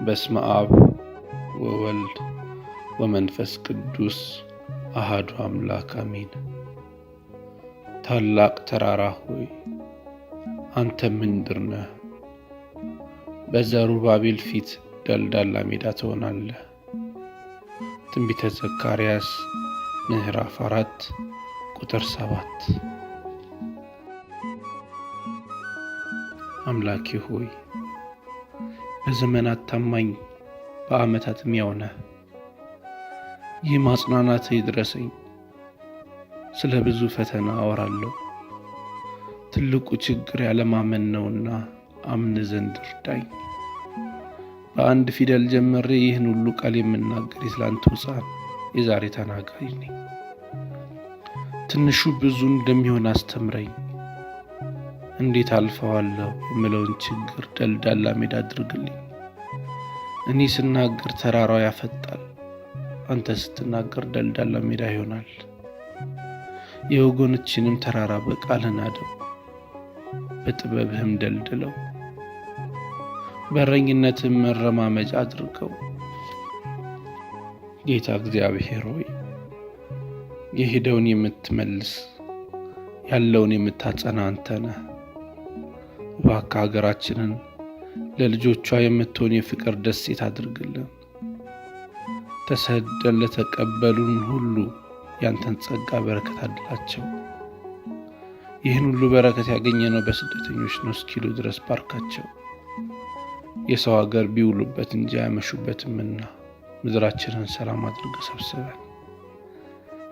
በስመ አብ ወወልድ ወመንፈስ ቅዱስ አሐዱ አምላክ አሜን። ታላቅ ተራራ ሆይ አንተ ምንድር ነህ? በዘሩባቤል ፊት ደልዳላ ሜዳ ትሆናለህ። ትንቢተ ዘካርያስ ምዕራፍ 4 ቁጥር 7። አምላኬ ሆይ በዘመናት ታማኝ በዓመታት ሕያው ነህ። ይህ ማጽናናት ይድረሰኝ። ስለ ብዙ ፈተና አወራለሁ። ትልቁ ችግር ያለማመን ነውና አምን ዘንድ እርዳኝ። በአንድ ፊደል ጀምሬ ይህን ሁሉ ቃል የምናገር የትላንቱ ሕፃን የዛሬ ተናጋሪ ነኝ። ትንሹ ብዙ እንደሚሆን አስተምረኝ። እንዴት አልፈዋለሁ የምለውን ችግር ደልዳላ ሜዳ አድርግልኝ። እኔ ስናገር ተራራው ያፈጣል፣ አንተ ስትናገር ደልዳላ ሜዳ ይሆናል። የወገኖችንም ተራራ በቃልህ ናደው፣ በጥበብህም ደልድለው። በረኝነትም መረማመጃ አድርገው። ጌታ እግዚአብሔር ሆይ የሄደውን የምትመልስ ያለውን የምታጸና አንተ ነህ። እባክህ ሀገራችንን ለልጆቿ የምትሆን የፍቅር ደሴት አድርግልን። ተሰደን ለተቀበሉን ሁሉ ያንተን ጸጋ በረከት አድላቸው። ይህን ሁሉ በረከት ያገኘነው በስደተኞች ነው እስኪሉ ድረስ ባርካቸው። የሰው ሀገር ቢውሉበት እንጂ አያመሹበትምና ምድራችንን ሰላም አድርገህ ሰብስበን።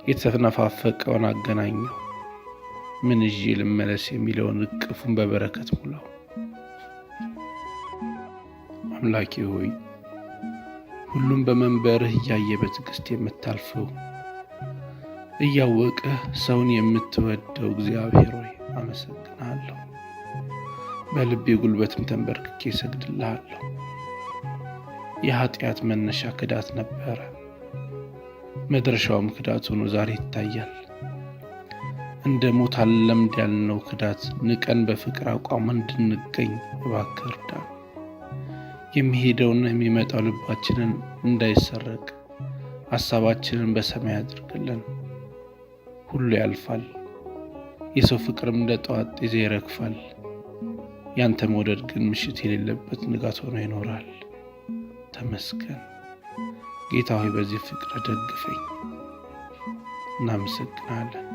የተነፋፈቀውን አገናኘው። ምን ይዤ ልመለስ የሚለውን እቅፉን በበረከት ሙላው። አምላኬ ሆይ ሁሉም በመንበርህ እያየ በትዕግስት የምታልፈው እያወቅህ ሰውን የምትወደው እግዚአብሔር ሆይ አመሰግናለሁ። በልቤ ጉልበትም ተንበርክኬ እሰግድልሃለሁ። የኃጢአት መነሻ ክዳት ነበረ፣ መድረሻውም ክዳት ሆኖ ዛሬ ይታያል። እንደ ሞት አለምድ ያልነው ክዳት ንቀን በፍቅር አቋም እንድንገኝ እባክህ እርዳን። የሚሄደውና የሚመጣው ልባችንን እንዳይሰረቅ ሐሳባችንን በሰማይ አድርግልን። ሁሉ ያልፋል፣ የሰው ፍቅርም እንደ ጠዋት ጤዛ ይረግፋል። ያንተ መውደድ ግን ምሽት የሌለበት ንጋት ሆኖ ይኖራል። ተመስገን ጌታ ሆይ በዚህ ፍቅር ደግፈኝ። እናመሰግናለን፣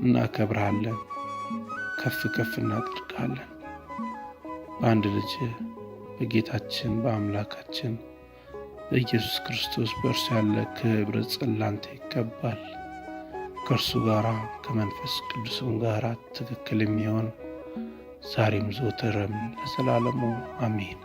እናከብርሃለን፣ ከፍ ከፍ እናደርግሃለን። በአንድ ልጅ በጌታችን በአምላካችን በኢየሱስ ክርስቶስ በእርሱ ያለ ክብር ጸላንተ ይገባል። ከእርሱ ጋር ከመንፈስ ቅዱስም ጋር ትክክል የሚሆን ዛሬም ዘወትርም ለዘላለሙ አሜን።